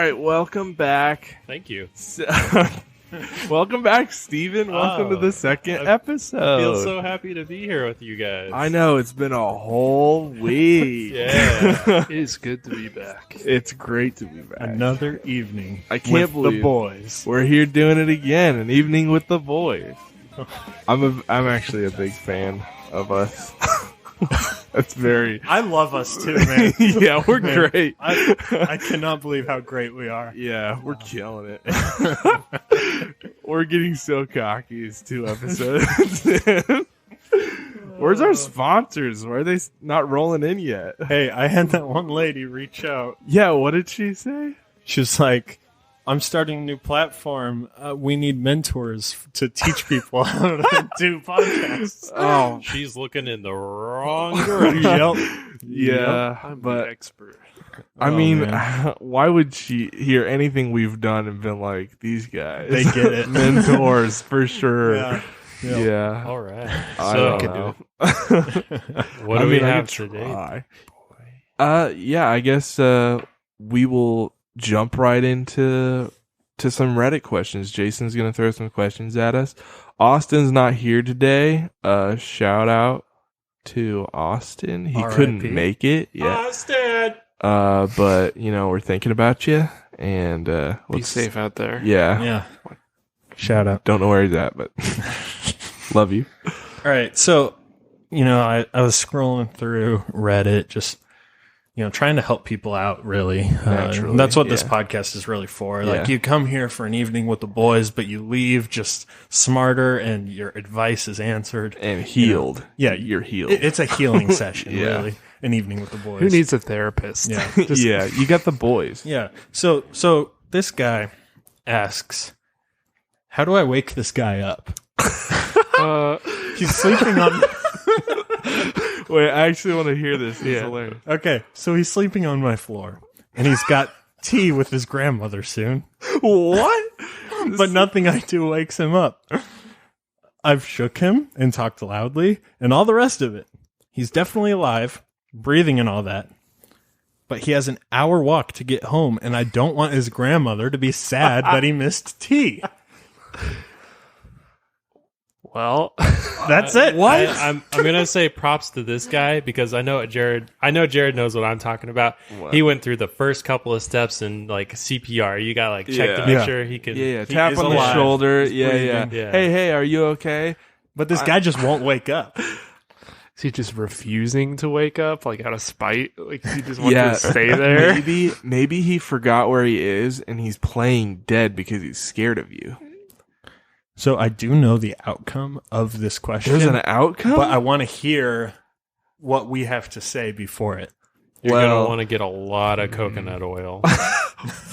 right, welcome back. Thank you. Welcome back, Steven. Welcome to the second episode. I feel so happy to be here with you guys. I know, it's been a whole week. Yeah. It is good to be back. It's great to be back. Another evening. I can't with believe the boys. we're here doing it again, an evening with the boys. I'm actually a big fan of us. That's very... I love us too, man. Yeah, we're great. I cannot believe how great we are. Yeah, we're killing it. We're getting so cocky. It's 2 episodes in. Where's our sponsors? Why are they not rolling in yet? Hey, I had that one lady reach out. Yeah, what did she say? She was like, I'm starting a new platform. We need mentors to teach people how to do podcasts. Oh, She's looking in the wrong direction. Yep. yeah, I'm the but expert. I Oh, mean, man. why would she hear anything we've done and been like, these guys? They get it. Mentors, for sure. Yeah. Yeah. All right. I So, don't know. what do I we mean, I have could today? try. Yeah, I guess we will jump right into some Reddit questions. Jason's gonna throw some questions at us. Austin's not here today. Shout out to Austin. He R.I.P. couldn't make it. Yeah. Austin! But we're thinking about you and Be let's- safe out there. Yeah. Yeah. Shout out. Don't know where he's at, but love you. All right. So, I was scrolling through Reddit, just, trying to help people out, really. Naturally, That's what this yeah. podcast is really for. Yeah. Like, you come here for an evening with the boys, but you leave just smarter and your advice is answered. And healed. Yeah. You're healed. It's a healing session, Yeah. really. An evening with the boys. Who needs a therapist? Yeah. Yeah, you got the boys. Yeah. So this guy asks, how do I wake this guy up? He's sleeping on... Wait, I actually want to hear this. It's Yeah. hilarious. Okay, so he's sleeping on my floor, and he's got tea with his grandmother soon, What? but nothing I do wakes him up. I've shook him and talked loudly, and all the rest of it. He's definitely alive, breathing and all that. But he has an hour walk to get home, and I don't want his grandmother to be sad that he missed tea. Well, That's it. What? I'm gonna say props to this guy because I know Jared knows what I'm talking about. What? He went through the first couple of steps in like CPR. You gotta check to Yeah. make Yeah. sure he can. Yeah. He Tap is on the alive. shoulder. He's Yeah, yeah, breathing. Yeah. Hey, are you okay? But this guy just won't wake up. is he just refusing to wake up, like out of spite? Like he just wants Yeah. to stay there? Maybe he forgot where he is and he's playing dead because he's scared of you. So I do know the outcome of this question. There's an outcome? But I want to hear what we have to say before it. You're Well- gonna want to get a lot of coconut oil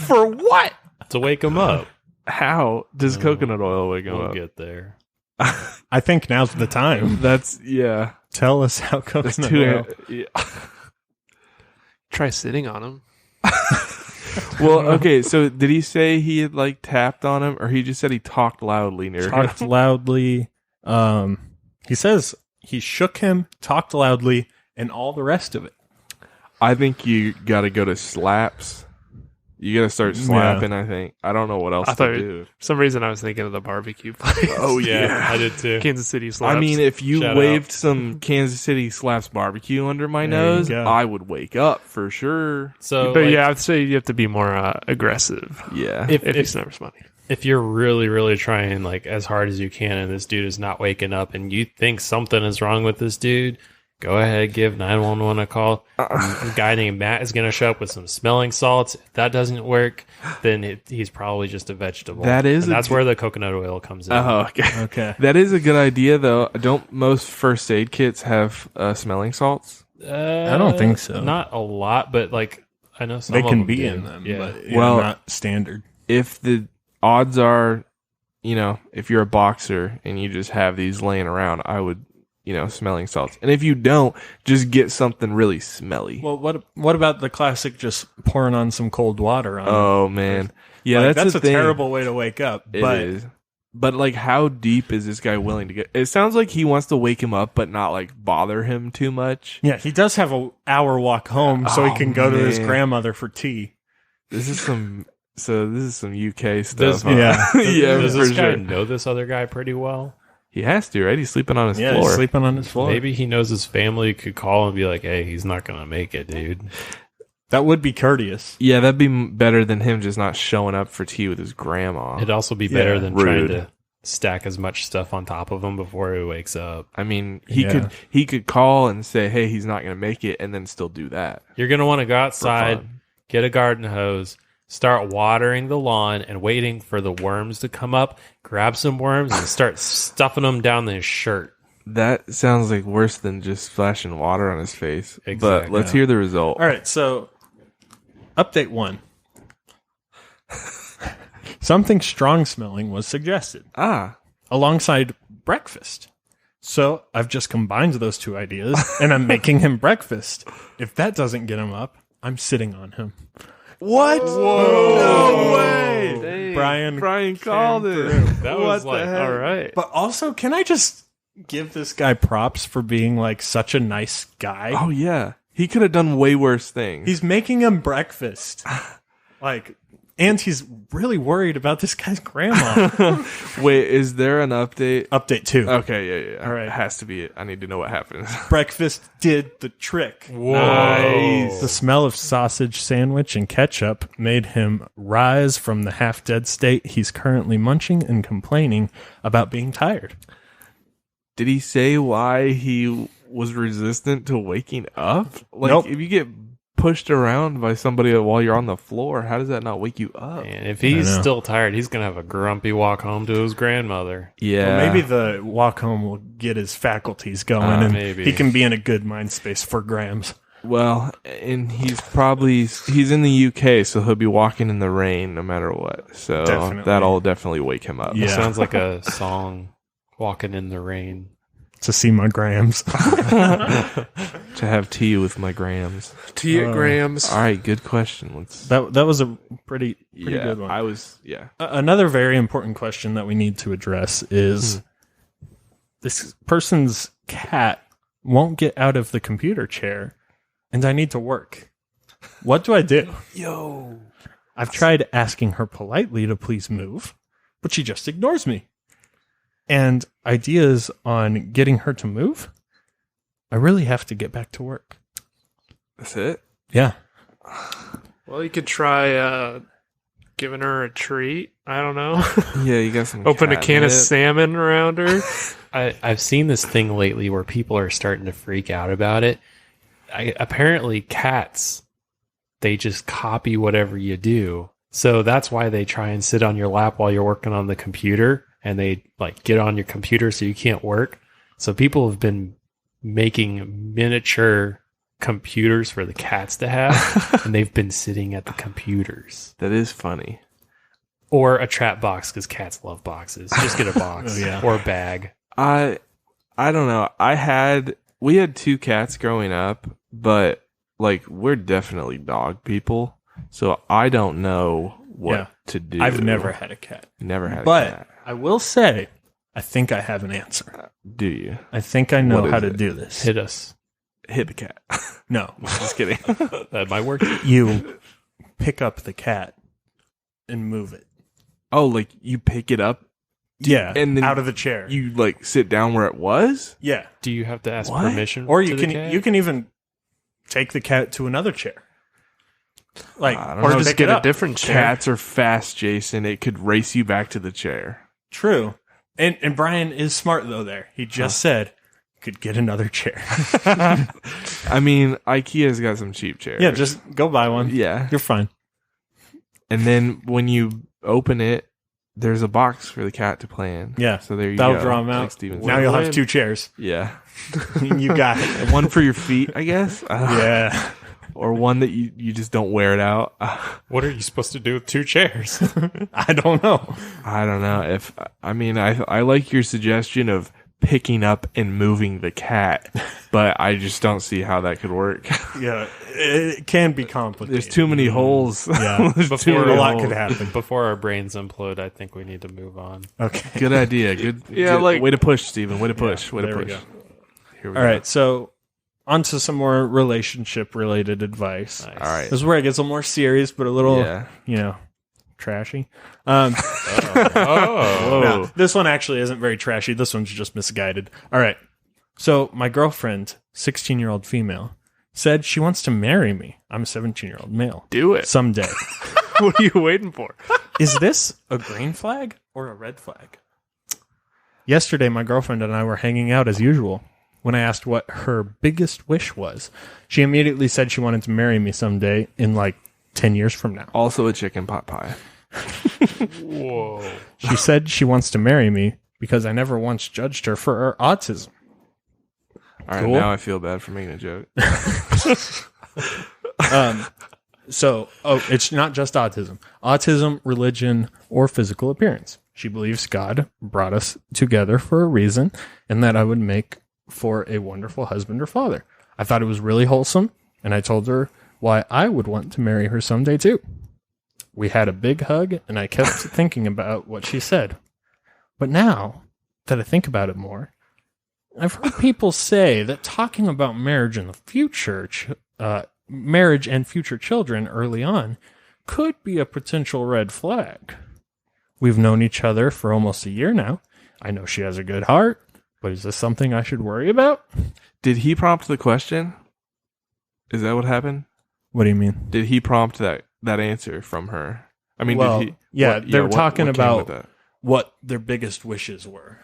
For what? to wake him up. How does coconut oil wake him We'll up? get there. I think now's the time. That's, yeah. Tell us how That's coconut too. oil. Yeah. Try sitting on him. Well, okay, so did he say he had like tapped on him or he just said he talked loudly near him? Talked loudly. He says he shook him, talked loudly, and all the rest of it. I think you got to go to slaps. You got to start slapping, I think. I don't know what else I thought to do. For some reason I was thinking of the barbecue place. Oh, Yeah, I did too. Kansas City slaps. I mean, if you Shout waved some Kansas City slaps barbecue under my There you nose, go. I would wake up for sure. So, but like, yeah, I'd say you have to be more aggressive Yeah. if if he's not responding. if you're really, really trying like as hard as you can, and this dude is not waking up, and you think something is wrong with this dude, go ahead, give 911 a call. A guy named Matt is going to show up with some smelling salts. If that doesn't work, then he's probably just a vegetable. That is and a that's good- where the coconut oil comes in. Oh, okay. Okay. That is a good idea, though. Don't most first aid kits have smelling salts? I don't think so. Not a lot, but like I know some They of can them be do. in them, Yeah. but Well- not standard. If the odds are, if you're a boxer and you just have these laying around, I would, smelling salts. And if you don't, just get something really smelly. Well, what about the classic just pouring on some cold water on it? Oh, man. Yeah, Like, that's a the thing. terrible way to wake up. It But is. But, like, how deep is this guy willing to get? It sounds like he wants to wake him up, but not, like, bother him too much. yeah, he does have an hour walk home so he Oh, can go to his man. grandmother for tea. This is some So this is some UK stuff. Does- huh? yeah. yeah, Does for this guy sure. know this other guy pretty well? He has to, right? He's sleeping on his Yeah, floor. he's sleeping on his floor. Maybe he knows his family could call and be like, "Hey, he's not gonna make it, dude." That would be courteous. Yeah, that'd be better than him just not showing up for tea with his grandma. It'd also be better Yeah, than rude. trying to stack as much stuff on top of him before he wakes up. I mean, Yeah. he could call and say, "Hey, he's not going to make it," and then still do that. You're gonna want to go for outside, fun. get a garden hose, start watering the lawn, and waiting for the worms to come up. Grab some worms and start stuffing them down his shirt. That sounds like worse than just splashing water on his face. But Exactly. let's hear the result. All right, so update 1. Something strong smelling was suggested Ah, alongside breakfast. So I've just combined those two ideas and I'm making him breakfast. If that doesn't get him up, I'm sitting on him. what? No way! Dang. Brian called it. That What was the like, heck? all right. But also, can I just give this guy props for being like such a nice guy? Oh yeah, he could have done way worse things. He's making him breakfast. Like, and he's really worried about this guy's grandma. Wait, is there an update? Update 2. Okay, yeah. All right. It has to be it. I need to know what happens. Breakfast did the trick. Nice. The smell of sausage sandwich and ketchup made him rise from the half-dead state he's currently munching and complaining about being tired. Did he say why he was resistant to waking up? Like, Nope. if you get pushed around by somebody while you're on the floor, how does that not wake you up? And if he's I know. still tired, he's gonna have a grumpy walk home to his grandmother. Yeah. Well, maybe the walk home will get his faculties going and maybe. he can be in a good mind space for Grams. Well, and he's in the UK, so he'll be walking in the rain no matter what. So Definitely. that'll definitely wake him up. Yeah. It sounds like a song, "Walking in the Rain." To see my Grams. To have tea with my grams. Tea at Grams. All right, good question. Let's. that was a pretty yeah, good one. I was. Yeah. Another very important question that we need to address is this person's cat won't get out of the computer chair and I need to work. What do I do? Yo. I've tried asking her politely to please move, but she just ignores me. And ideas on getting her to move? I really have to get back to work. That's it. Yeah. Well, you could try giving her a treat. I don't know. Yeah, you got some. Open a can of catnip. salmon around her. I've seen this thing lately where people are starting to freak out about it. Apparently, cats, they just copy whatever you do. So that's why they try and sit on your lap while you're working on the computer, and they like get on your computer so you can't work. So people have been making miniature computers for the cats to have, and they've been sitting at the computers. That is funny. Or a trap box, because cats love boxes. Just get a box Oh, yeah. or a bag. I don't know. We had 2 cats growing up, but like we're definitely dog people, so I don't know what Yeah. to do. I've never had a cat. never had a But cat. I will say, I think I have an answer. Do you I think I know What how is to it? do this. Hit us. hit the cat? No. Just kidding. That might work. You pick up the cat and move it. Oh, like you pick it up, Yeah. and then out of the chair. you like sit down where it was. yeah. Do you have to ask What? permission? Or to you the can cat? you can even take the cat to another chair. Like I don't Or know. just pick get it a up. different chair. Cats are fast, Jason. It could race you back to the chair. True. And Brian is smart though there. He just said you could get another chair. I mean, IKEA's got some cheap chairs. Yeah, just go buy one. yeah. You're fine. And then when you open it, there's a box for the cat to play in. Yeah. So there you That'll go. draw him Like out. Steven Now said. you'll have Win. 2 chairs. Yeah. You got it. One for your feet, I guess. Yeah. Or one that you just don't wear it out. What are you supposed to do with 2 chairs? I don't know. I don't know. I like your suggestion of picking up and moving the cat, but I just don't see how that could work. Yeah. It can be complicated. There's too many holes. Yeah. There's too Before many a lot holes. could happen. Before our brains implode, I think we need to move on. Okay. Good idea. Good. Yeah, good- like- way to push, Steven. Way to push. way to there we push. go. Here we All go. right. So on to some more relationship related advice. Nice. All right. This is where it gets a little more serious, but a little, Yeah. trashy. Oh. No, this one actually isn't very trashy. This one's just misguided. All right. So my girlfriend, 16-year-old female, said she wants to marry me. I'm a 17-year-old male. Do it. Someday. What are you waiting for? Is this a green flag or a red flag? Yesterday, my girlfriend and I were hanging out as usual. When I asked what her biggest wish was, she immediately said she wanted to marry me someday in like 10 years from now. Also a chicken pot pie. Whoa. She said she wants to marry me because I never once judged her for her autism. All right, Cool. now I feel bad for making a joke. It's not just autism, religion, or physical appearance. She believes God brought us together for a reason and that I would make for a wonderful husband or father. I thought it was really wholesome, and I told her why I would want to marry her someday too. We had a big hug, and I kept thinking about what she said. But now that I think about it more, I've heard people say that talking about marriage in the future, marriage and future children early on, could be a potential red flag. We've known each other for almost a year now. I know she has a good heart, but is this something I should worry about? Did he prompt the question? Is that what happened? What do you mean? Did he prompt that answer from her? I mean, Well, did he? yeah, they were talking came about- with that? What their biggest wishes were.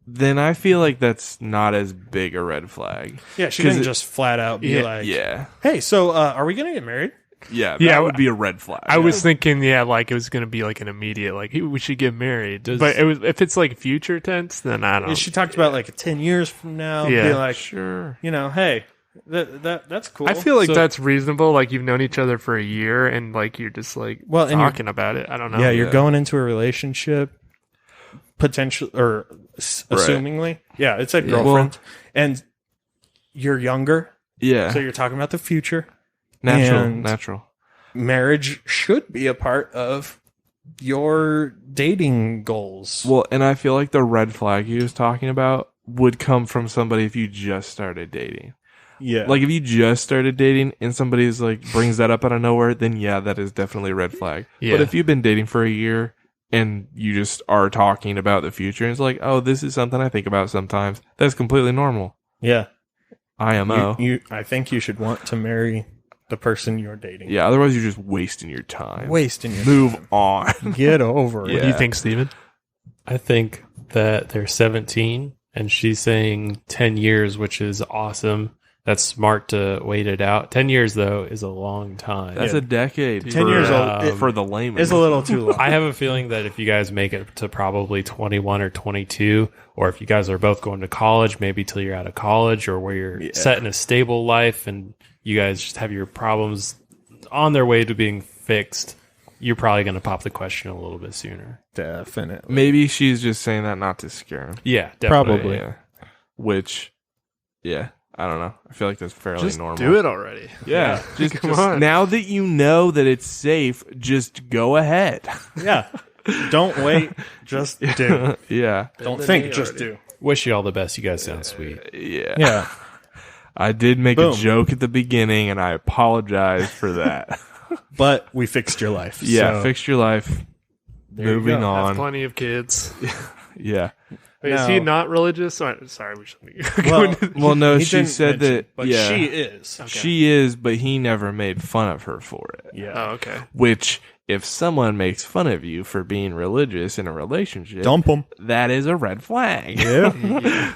Then I feel like that's not as big a red flag. Yeah, she 'Cause didn't it- just flat out be like, Yeah, hey, so are we going to get married? yeah, Yeah, that would be a red flag. I was thinking, like it was going to be like an immediate, like we should get married. Does- But it was, if it's like future tense, then I don't. She talked about like 10 years from now. Yeah. Be like, sure. hey, that's cool. I feel like So- that's reasonable. Like you've known each other for a year, and like you're just like Well, and you're- talking about it. I don't know. Yeah, you're Yeah. going into a relationship, potential or assumingly. Yeah, it's a Yeah. girlfriend, and you're younger, Yeah, so you're talking about the future. natural. and- Marriage should be a part of your dating goals. Well, and I feel like the red flag he was talking about would come from somebody if you just started dating. Yeah, Like if you just started dating and somebody's like brings that up out of nowhere, then yeah, that is definitely a red flag. Yeah. But if you've been dating for a year and you just are talking about the future and it's like, oh, this is something I think about sometimes, that's completely normal. yeah. IMO. I think you should want to marry the person you're dating. Yeah, otherwise you're just wasting your time. Wasting your Move on. Get over What it. do you Yeah. think, Steven? I think that they're 17 and she's saying 10 years, which is awesome. That's smart to wait it out. 10 years, though, is a long time. That's Yeah. a decade. 10 for, years old, for the layman. It's a little too long. I have a feeling that if you guys make it to probably 21 or 22, or if you guys are both going to college, maybe till you're out of college, or where you're Yeah. set in a stable life and you guys just have your problems on their way to being fixed, you're probably going to pop the question a little bit sooner. Definitely. Maybe she's just saying that not to scare him. Yeah, definitely. Probably. Yeah. Which, yeah, I don't know. I feel like that's fairly Just normal. do it already. Yeah. Just, Come just- on. now that you know that it's safe, just go ahead. Yeah. Don't wait. Just do. Yeah. Don't the think. knee Just already. do. Wish you all the best. You guys sound sweet. Yeah. Yeah. I did make Boom. a joke at the beginning and I apologize for that. But we fixed your life. Yeah. so- Fix your life. you Moving go. Have on. plenty of kids. Yeah. Wait, is he No. not religious? Sorry, we shouldn't. Well, Well, no, he she didn't said mention, that. but yeah. she is. She is, but he never made fun of her for it. Yeah. Oh, okay. Which, if someone makes fun of you for being religious in a relationship, Dump him. that is a red flag. Yeah.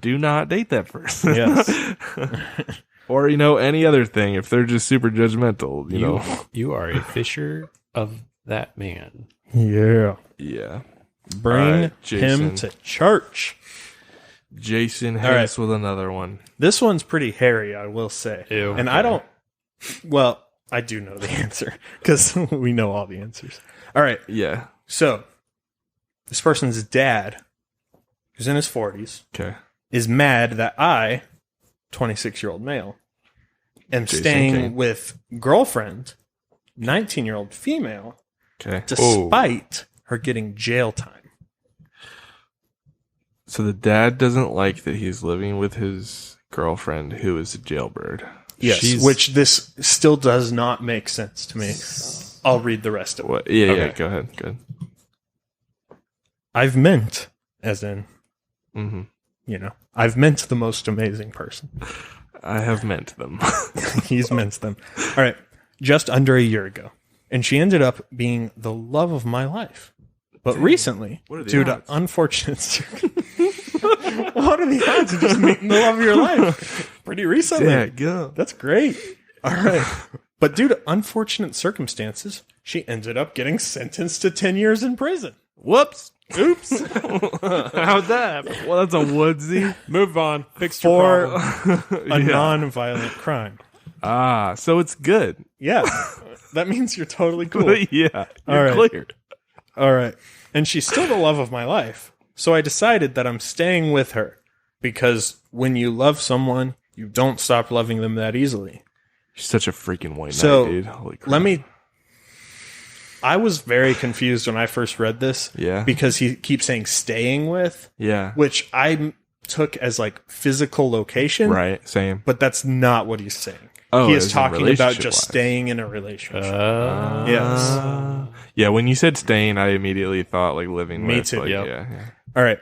Do not date that person. Yes. Or, any other thing if they're just super judgmental, you know. You are a fisher of that man. Yeah. Yeah. Bring All right, Jason. him to church. Jason All right. hits with another one. This one's pretty hairy, I will say. Ew. And I don't. Well, I do know the answer because we know all the answers. All right. Yeah. So, this person's dad, who's in his 40s, Okay. is mad that I, 26-year-old male, am Jason staying Kane. with girlfriend, 19-year-old female, Okay. despite her getting jail time. So the dad doesn't like that he's living with his girlfriend who is a jailbird. Yes, She's- which this still does not make sense to me. I'll read the rest of it. What? Yeah, Okay. go ahead. Good. I've meant, as in, Mm-hmm. I've meant the most amazing person. I have meant them. He's meant them. All right. Just under a year ago. And she ended up being the love of my life. But recently, What are the due to odds? unfortunate what are the odds of just meeting the love of your life? Pretty recently. Yeah, go. That's great. All right. But due to unfortunate circumstances, she ended up getting sentenced to 10 years in prison. Whoops. Oops. How'd that happen? Well, that's a woodsy. Move on. Fix your For problem. a Yeah. non-violent crime. Ah, so it's good. Yeah. That means you're totally cool. Yeah, All you're right. cleared. All right. And she's still the love of my life. So I decided that I'm staying with her because when you love someone, you don't stop loving them that easily. You're such a freaking white So, knight, dude. Holy crap. I was very confused when I first read this Yeah. because he keeps saying staying with, Yeah. which I took as like physical location. Right. Same. But that's not what he's saying. Oh, he as is in talking about relationship-wise. just staying in a relationship. Yes. Yeah. When you said staying, I immediately thought like living. Me with, too. Like, Yep. Yeah. All right.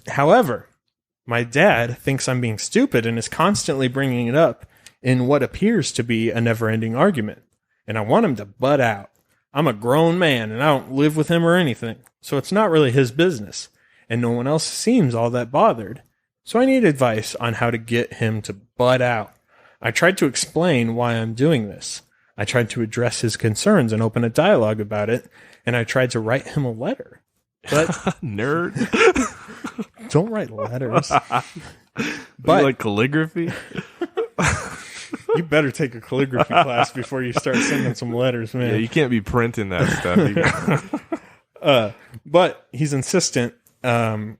However, my dad thinks I'm being stupid and is constantly bringing it up in what appears to be a never-ending argument. And I want him to butt out. I'm a grown man and I don't live with him or anything. So it's not really his business. And no one else seems all that bothered. So I need advice on how to get him to butt out. I tried to explain why I'm doing this. I tried to address his concerns and open a dialogue about it. And I tried to write him a letter. But Nerd. don't write letters. You But like calligraphy? you better take a calligraphy class before you start sending some letters, Yeah, man. you can't be printing that stuff. You got- But he's insistent and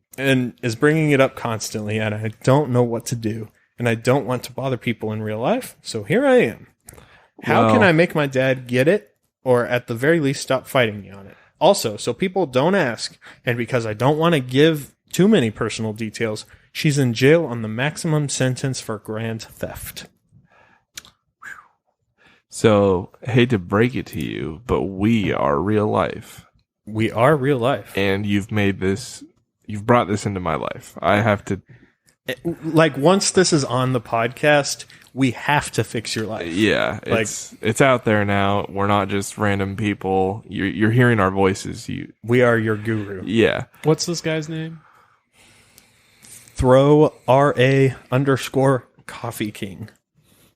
is bringing it up constantly, and I don't know what to do. And I don't want to bother people in real life, so here I am. How Well- can I make my dad get it, or at the very least stop fighting me on it? Also, so people don't ask, and because I don't want to give too many personal details, she's in jail on the maximum sentence for grand theft. So, hate to break it to you, but we are real life. We are real life. And you've brought this into my life. I have to, Like, once this is on the podcast, we have to fix your life. yeah, it's out there now. We're not just random people. You're hearing our voices. We are your guru. Yeah. What's this guy's name? Throw RA_ Coffee King.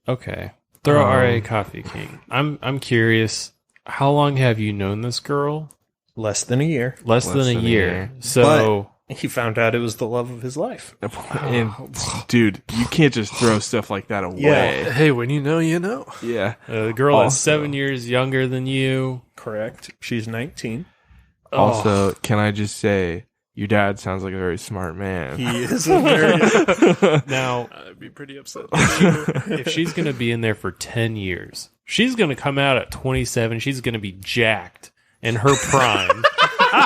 Okay. Throw RA Coffee King. I'm curious. How long have you known this girl? Less than a year. Less than a year. So He found out it was the love of his life. And dude, you can't just throw stuff like that away. Yeah. Hey, when you know, you know. Yeah. the girl is Also- 7 years younger than you. Correct. She's 19. Also, can I just say, your dad sounds like a very smart man. He is a very... Now, I'd be pretty upset. if she's going to be in there for 10 years, she's going to come out at 27. She's going to be jacked in her prime.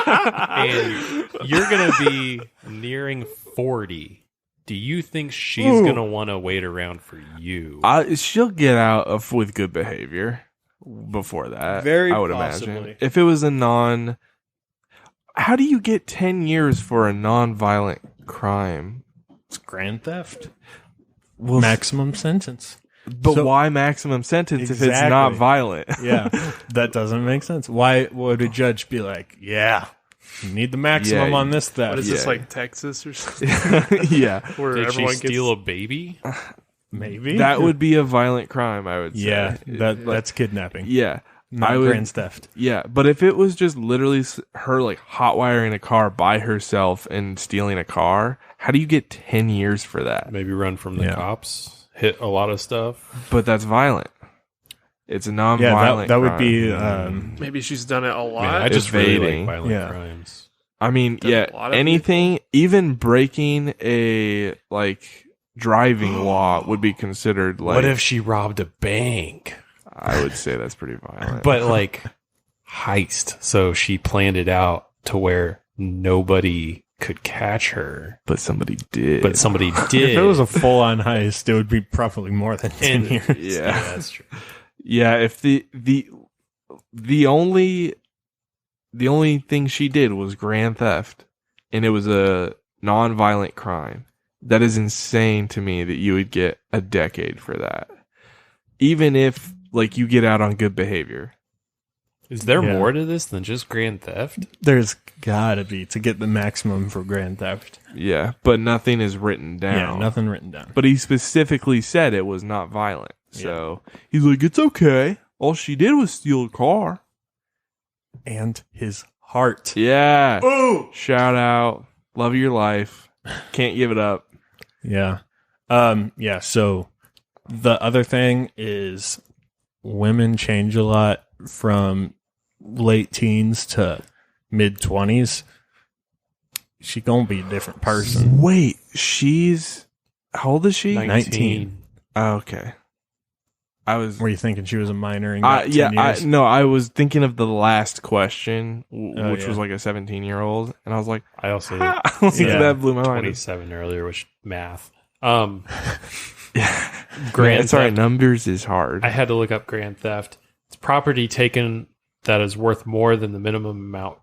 And you're going to be nearing 40. Do you think she's going to want to wait around for you? She'll get out with good behavior before that. Very I would possibly. imagine. If it was how do you get 10 years for a non-violent crime? It's grand theft. Well, Maximum sentence. but so- why maximum sentence if it's not Exactly. violent? Yeah. That doesn't make sense. Why would a judge be like, yeah, you need the maximum Yeah, on this What theft? is this, Yeah. like Texas or something? Yeah. Where Did she everyone steal a baby? Maybe. That would be a violent crime, I would say. Yeah. That's kidnapping. Yeah. Not I would- grand theft. Yeah, but if it was just literally her like hot wiring a car by herself and stealing a car, how do you get 10 years for that? Maybe run from the Yeah. cops, hit a lot of stuff. But that's violent. It's a Yeah, non-violent that would crime. be Maybe she's done it a I mean, lot. I just really evading. like violent Yeah. crimes. I mean, Done yeah, a lot of anything, even breaking a like driving law would be considered like. What if she robbed a bank? I would say that's pretty violent. But like heist. So she planned it out to where nobody could catch her, but somebody did. but somebody did. If it was a full-on heist, it would be probably more than 10 And- years. yeah, that's true. yeah. If the the only thing she did was grand theft, and it was a non-violent crime. That is insane to me that you would get a decade for that, even if like you get out on good behavior. Is there Yeah. more to this than just grand theft? There's gotta be to get the maximum for grand theft. Yeah, but nothing is written down. Yeah, nothing written down. But he specifically said it was not violent. So he's like, it's okay. All she did was steal a car. And his heart. Yeah. Ooh. Shout out. Love your life. Can't give it up. Yeah. Yeah, so the other thing is women change a lot from late teens to mid 20s. She gonna be a different person. Wait, she's how old is she? 19. Oh, okay. I was Were you thinking she was a minor and got 10 yeah, years? I was thinking of the last question, Oh, which yeah. was like a 17-year-old, and I was like, I also like, Yeah. that blew my mind. 27 earlier, which math. Grand Grand sorry, theft. numbers is hard. I had to look up grand theft. It's property taken that is worth more than the minimum amount,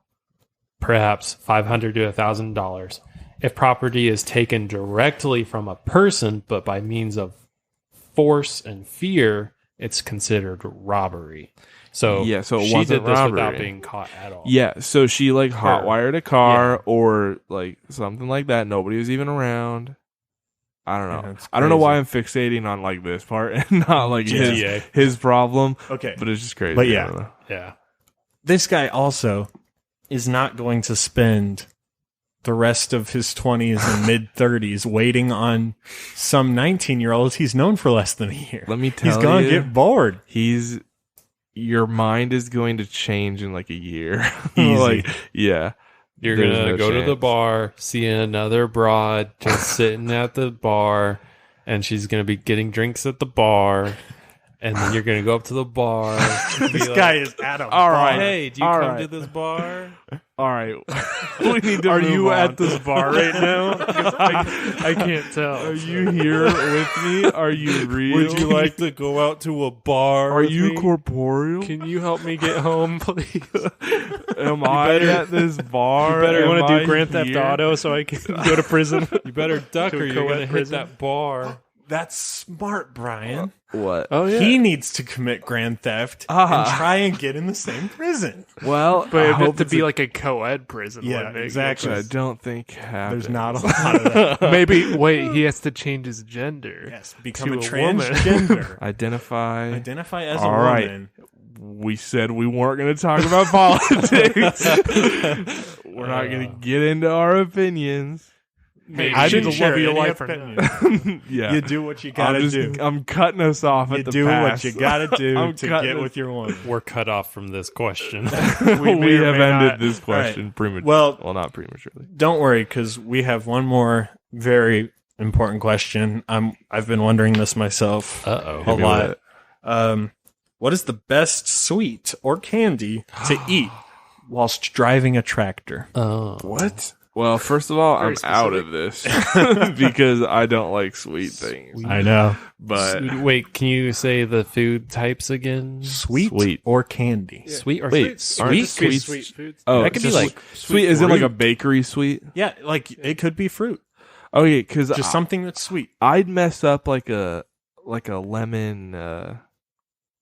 perhaps $500 to $1,000. If property is taken directly from a person, but by means of force and fear, it's considered robbery. So Yeah, so it she wasn't did this without robbery. being caught at all. Yeah, so she like Her. hotwired a car Yeah. or like something like that. Nobody was even around. I don't know. Yeah, it's I don't know why crazy. I'm fixating on like this part and not like GTA. his problem, Okay. but it's just crazy. But I yeah. don't know. Yeah. This guy also is not going to spend the rest of his 20s and mid 30s waiting on some 19-year-olds he's known for less than a year. Let me tell He's going you, to get bored. your mind is going to change in like a year. Easy. Like, yeah. You're There's going to no go to the chance. bar, see another broad just sitting at the bar, and she's going to be getting drinks at the bar. And then you're going to go up to the bar. This guy is Adam. All right. Hey, do you All come right. to this bar? All right. We need to Are move you on. at this bar right now? 'Cause I can't tell. Are you here with me? Are you real? to go out to a bar? Are you corporeal? Can you help me get home, please? Am I at this bar? You Am want to I do Grand Theft here? Auto so I can go to prison? You better duck To or a you're co-ed going to hit prison? that bar. That's smart, Brian. What? Oh He needs to commit grand theft and try and get in the same prison. Well, But I it'd have hope to it's be a- like a co-ed prison. Yeah, wouldn't it? exactly. which I don't think happens. There's not a lot of that. Maybe wait, he has to change his gender. Yes, become To a a woman. transgender. Identify. Identify as a All right. woman. We said we weren't going to talk about politics. We're not going to get into our opinions. Hey, I you didn't should share love your any life or opinion. Yeah. You do what you gotta do. I'm cutting us off You at the do pass. what you gotta do I'm to cutting get us- with your woman. We're cut off from this question. we may or have may ended not. this question prematurely. Well, Not prematurely. don't worry, because we have one more very important question. I've been wondering this myself Uh-oh. a Hit me lot. with What is the best sweet or candy to eat whilst driving a tractor? Oh. What? Well, first of all, Very I'm out of this because I don't like sweet things. I know. But Wait, can you say the food types again? Sweet, Sweet. or candy? Sweet or Wait, sweet? aren't Sweet? sweets- Sweet foods. oh, That could be just like sweet. Is it like a fruit. bakery sweet? Yeah, like it could be fruit. Oh yeah, because Just something that's sweet. I'd mess up like a lemon.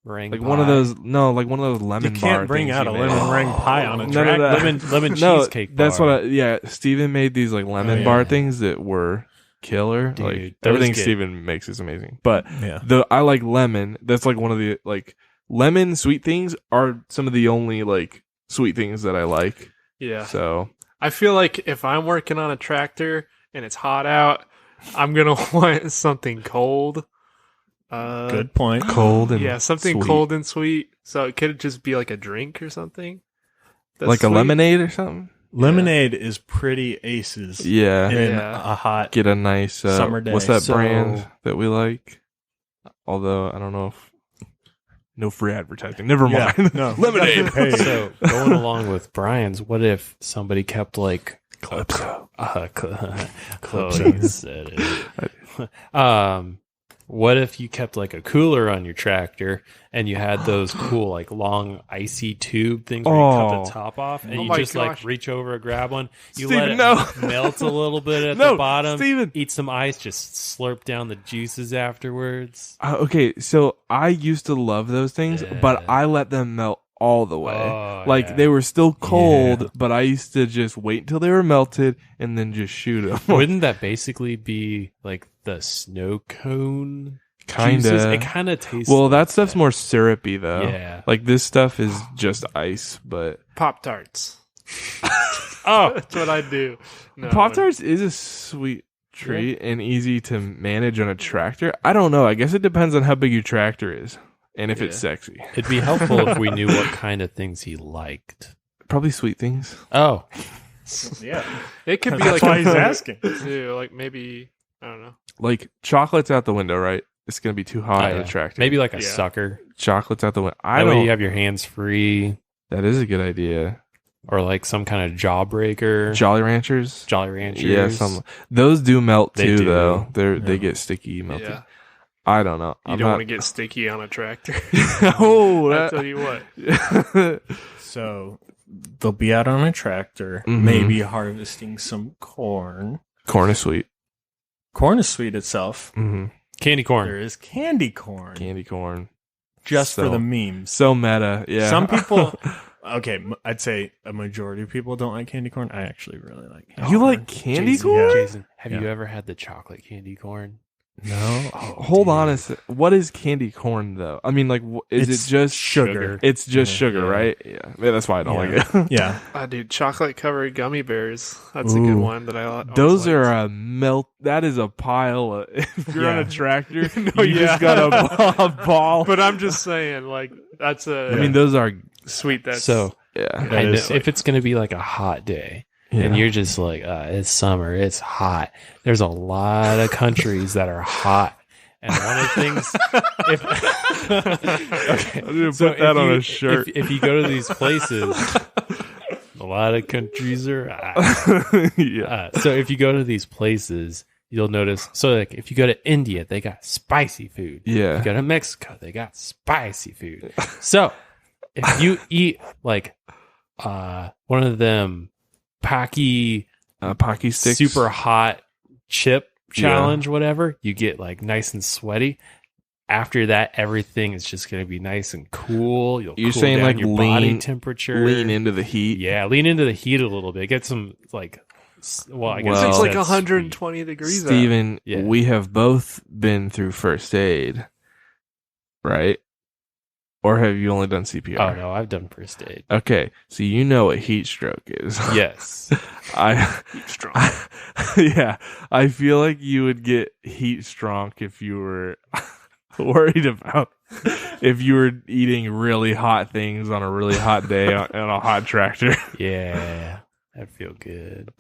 meringue Like pie. one of those, no, like one of those lemon You bar can't bring things out you a made. lemon meringue pie on a None of that. tractor. lemon No, cheesecake that's bar. what Steven made these like lemon Oh, bar yeah. things that were killer. Dude, like those everything get- Steven makes is amazing. But Yeah. I like lemon. That's like one of the like lemon sweet things are some of the only like sweet things that I like. Yeah. So I feel like if I'm working on a tractor and it's hot out, I'm gonna want something cold. Good point. cold and Yeah, something sweet. cold and sweet. So it could just be like a drink or something. That's like a sweet. lemonade or something. Lemonade is pretty aces Yeah. in Yeah. a hot. Get a nice Summer day. What's that So- brand that we like? Although I don't know if no free advertising. Never Yeah, mind. no. Lemonade. Hey. So going along with Brian's, what if somebody kept like Calypso. Chloe said it. What if you kept like a cooler on your tractor and you had those cool like long icy tube things where you cut the top off and Oh you my just like gosh. reach over and grab one. You Steven, let it no. melt a little bit at No, the bottom. Steven. Eat some ice, just slurp down the juices afterwards. Okay, so I used to love those things, but Yeah. I let them melt all the way. Oh, Like yeah. they were still cold, Yeah. but I used to just wait until they were melted and then just shoot them. Wouldn't that basically be like the snow cone? Kinda. juices? It kind of tastes. Well, like that stuff's more syrupy though. Yeah. Like this stuff is just ice, but Pop Tarts. Oh, That's what I do. No, Pop Tarts is a sweet treat and easy to manage on a tractor. I don't know. I guess it depends on how big your tractor is and if it's Yeah. sexy. it'd be helpful if we knew what kind of things he liked. Probably sweet things. Oh, Yeah. It could be That's like why he's asking. too, like maybe I don't know. Like chocolate's out the window, right? It's gonna be too hot oh, on yeah. a tractor. Maybe like a Yeah. sucker. chocolate's out the window. I That way don't. you have your hands free, That is a good idea. or like some kind of jawbreaker. Jolly Ranchers. Jolly Ranchers. Yeah, some those do melt They too, do. though. They Yeah. get sticky, melted. Yeah, I don't know. you don't want to get sticky on a tractor. Oh, I tell you what. that- So they'll be out on a tractor, Mhm. maybe harvesting some corn. corn is sweet. Corn is sweet itself. Mm-hmm. Candy corn. There is candy corn, Candy corn. just for So- the memes. So meta. Yeah. Some people, okay, I'd say a majority of people don't like candy corn. I actually really like candy You corn. like candy Jason, corn? Jason, have you Yeah. ever had the chocolate candy corn? No. Hold on a sec. What is candy corn though? I mean, like, is It's it just sugar? It's just Yeah. sugar, Yeah. right? Yeah. Maybe that's why I don't Yeah. like it. Yeah. Dude, chocolate covered gummy bears. That's a good Ooh. one that I always Those are liked. a melt. That is a pile. Of, if you're on a Yeah. tractor, No, you yeah. just got a ball. But I'm just saying, like that's a I mean, those are. sweet. That's So Yeah. That I know, is like- if it's going to be like a hot day Yeah. and you're just like, it's summer, it's hot. There's a lot of countries that are hot. And one of the things, okay, I'm gonna so put that if on you- a shirt. If you go to these places, a lot of countries are hot. Yeah. So if you go to these places, you'll notice. So like if you go to India, they got spicy food. Yeah. You go to Mexico, they got spicy food. So if you eat like one of them Pocky Pocky sticks. super hot chip Yeah. challenge, whatever, you get like nice and sweaty. After that, everything is just going to be nice and cool. You'll You're cool saying, down like, your body lean- temperature. Lean into the heat. Yeah, lean into the heat a little bit. Get some like, well, I guess Well, it's you like said 120 degrees. out. Steven, Yeah. we have both been through first aid, right? Or have you only done CPR? Oh no, I've done first aid. Okay, so you know what heat stroke is. Yes. I Strong. yeah, I feel like you would get heat stroke if you were worried about if you were eating really hot things on a really hot day on a hot tractor. Yeah, I feel good.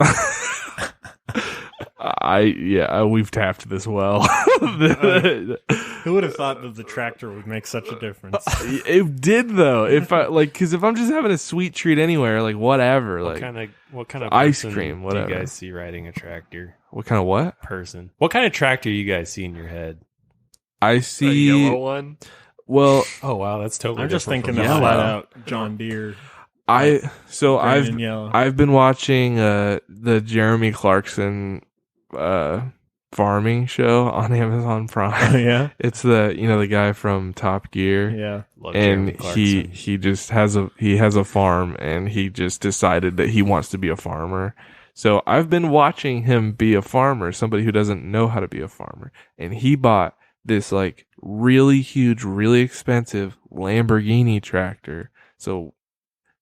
We've tapped this well. Who would have thought that the tractor would make such a difference? It did though. If I like, because if I'm just having a sweet treat anywhere, like whatever, What like kind of ice person cream, do whatever. you guys see riding a tractor? what kind of what? Person. What kind of tractor you guys see in your head? I A see. yellow one. Well, Oh wow, that's totally. I'm just different thinking from of yellow. mine. flat out John Deere. I've green and yellow. I've been watching the Jeremy Clarkson farming show on Amazon Prime. yeah, It's the guy from Top Gear. yeah. Love Jeremy And Clarkson. he just has a farm, and he just decided that he wants to be a farmer. So I've been watching him be a farmer, somebody who doesn't know how to be a farmer. And he bought this like really huge, really expensive Lamborghini tractor. So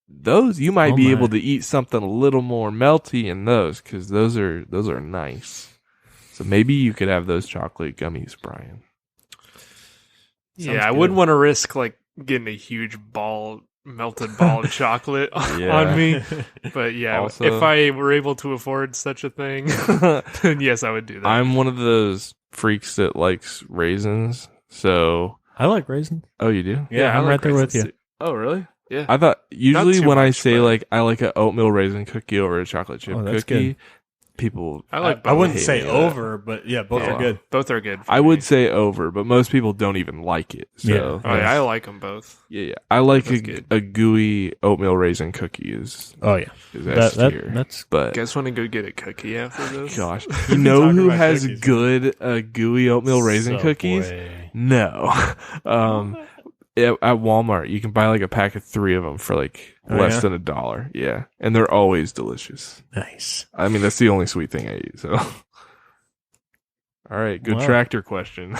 those you might Oh be my. able to eat something a little more melty in those, because those are nice. So maybe you could have those chocolate gummies, Brian. Yeah, Sounds I good. wouldn't want to risk like getting a huge melted ball of chocolate Yeah. on me. But yeah, Also- if I were able to afford such a thing, then yes, I would do that. I'm one of those freaks that likes raisins. So, I like raisins. oh, you do? Yeah, I I'm like right there with raisins you. too. Oh, really? Yeah. I thought usually too when I much, say but- like I like an oatmeal raisin cookie over a chocolate chip Oh, that's cookie, people. I like I wouldn't hate say me, over, but yeah, both Yeah. are good. Both are good. for I me. would say over, but most people don't even like it. So Yeah. Oh, yeah, I like them both. yeah. I like That's good. a gooey oatmeal raisin cookie is Oh yeah, S tier. that's But Guys want to go get a cookie after this? gosh, you know Talking who about has cookies. good gooey oatmeal raisin cookies? Subway. No. At Walmart, you can buy like a pack of 3 of them for like Oh, less yeah? than $1. Yeah, and they're always delicious. nice. I mean, that's the only sweet thing I eat. So, all right, good Wow. tractor question.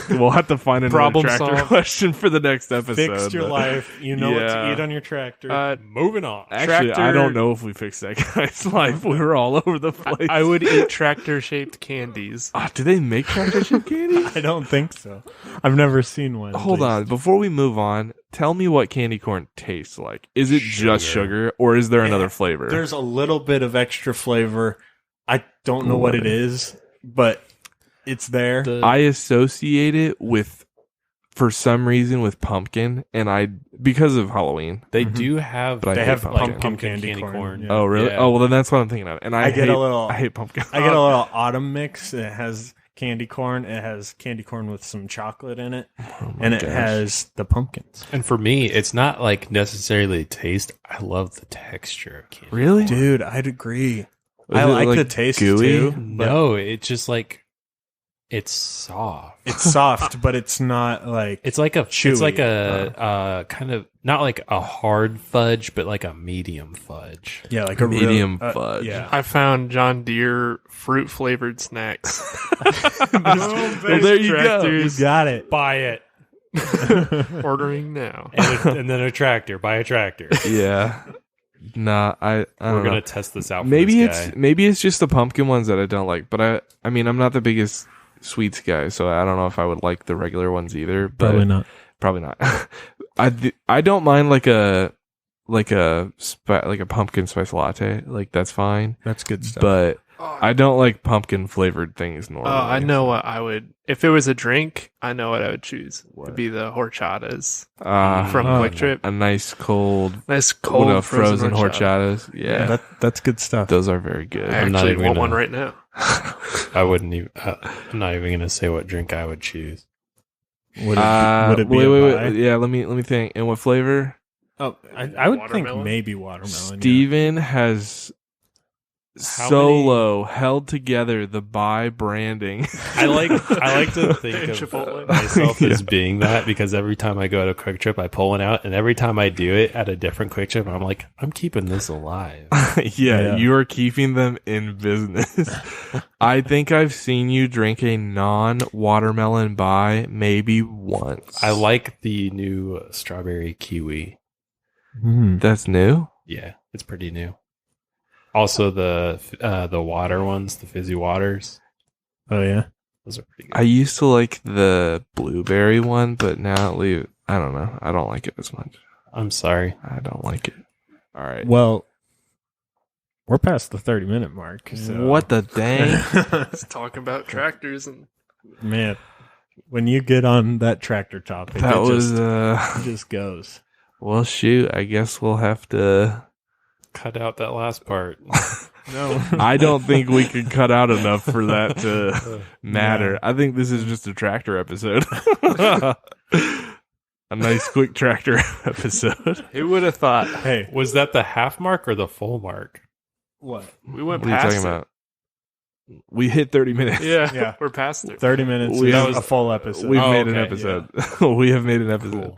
We'll have to find another Problem tractor solved. question for the next episode. Fixed your but- life. You know what Yeah. to eat on your tractor. Moving on. Actually, I Tractor- don't know if we fixed that guy's life. We were all over the place. I would eat tractor-shaped candies. Do they make tractor chip candy? I don't think so. I've never seen one. Hold on. Before we move on, tell me what candy corn tastes like. Is it just sugar or is there another flavor? There's a little bit of extra flavor. I don't know what it is, but it's there. I associate it with, for some reason, with pumpkin, and because of Halloween. They do have. But I They hate have pumpkin. pumpkin candy corn. Yeah. Oh, really? Yeah. Oh, well, then that's what I'm thinking of. And I get hate, a little- I hate pumpkin. I get a little autumn mix. It has candy corn. It has candy corn with some chocolate in it, and it gosh. has the pumpkins. And for me, it's not like necessarily taste. I love the texture of candy. Really? Dude, I'd agree. Is I it, like like, the taste gooey? too. But No, it's just like it's soft. it's soft, but it's not like It's like a Chewy. it's like a kind of not like a hard fudge, but like a medium fudge. yeah, like a medium real, fudge. Yeah, I found John Deere fruit-flavored snacks. Well, there you go. you got it. Buy it. Ordering now. And then a tractor. Buy a tractor. Yeah. Nah, I We're don't know. gonna test this out. For Maybe this guy. maybe it's just the pumpkin ones that I don't like. But I mean, I'm not the biggest sweets guy, so I don't know if I would like the regular ones either. But Probably not. Probably not. I don't mind like a pumpkin spice latte. Like that's fine. That's good stuff. But I don't like pumpkin flavored things normally. Oh, I know what I would. If it was a drink, I know what I would choose. It'd be the horchatas from Oh, Quick Trip. A nice cold, Nice cold cold frozen horchatas. Yeah, that's good stuff. those are very good. I I'm not actually even want gonna- one right now. I wouldn't even. I'm not even gonna say what drink I would choose. Would it be wait, a buy? Yeah, let me think. And what flavor? Oh, I would think Watermelon? maybe watermelon. Steven has How solo held together the buy branding. I like to think of Chipotle. myself as Yeah. being that because every time I go to Quick Trip, I pull one out, and every time I do it at a different Quick Trip, I'm like, I'm keeping this alive. Yeah, Yeah. you are keeping them in business. I think I've seen you drink a non-watermelon buy maybe once. I like the new strawberry kiwi. Mm. That's new. Yeah, it's pretty new. Also, the water ones, the fizzy waters, Oh yeah. those are pretty I good. used to like the blueberry one, but now I don't know. I don't like it as much. I'm sorry. I don't like it. All right. Well, we're past the 30-minute mark. So. What the dang? Let's talk about tractors and Man, when you get on that tractor topic, That it was it just goes. well, shoot. I guess we'll have to. Cut out that last part. No, I don't think we could cut out enough for that to matter. No. I think this is just a tractor episode. A nice quick tractor episode. who would have thought? hey, Was that the half mark or the full mark? what? We went What are you past talking it. about? We hit 30 minutes. Yeah, Yeah. we're past it. 30 minutes. We That have- was a full episode. We've Oh, made an okay, episode. We have made an episode.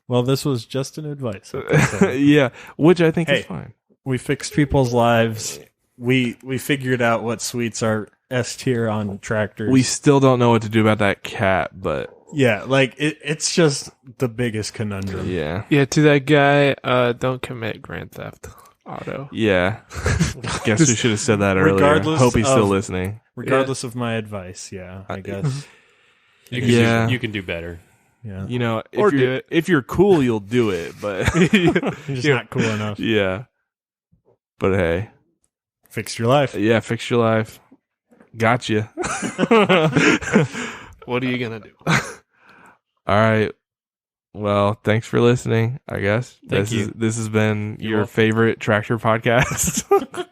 Well, this was just an advice episode. Yeah, which I think Hey. is fine. We fixed people's lives. We figured out what sweets are S tier on tractors. We still don't know what to do about that cat, but yeah, like it's just the biggest conundrum. yeah. Yeah, to that guy, don't commit Grand Theft Auto. Yeah. Guess we should have said that earlier. Regardless Hope he's still of- listeing. Regardless of my advice, yeah, I guess. You can Yeah. you can do better. Yeah, You know, Or do you're, it. if you're cool, you'll do it, but you're just not cool enough. yeah. But hey, Fix your life. yeah, fix your life. Gotcha. What are you gonna do? All right. Well, thanks for listening, I guess. Thank you. This has been You're your welcome. favorite tractor podcast.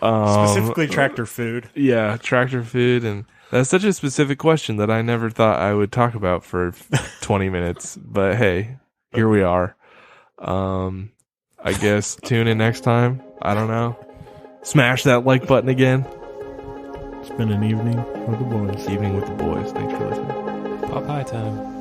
Specifically tractor food. Yeah, tractor food, and that's such a specific question that I never thought I would talk about for 20 minutes. But hey, here we are. I guess tune in next time. I don't know. Smash that like button again. It's been an evening with the boys. Evening with the boys. Thanks for listening. Popeye time.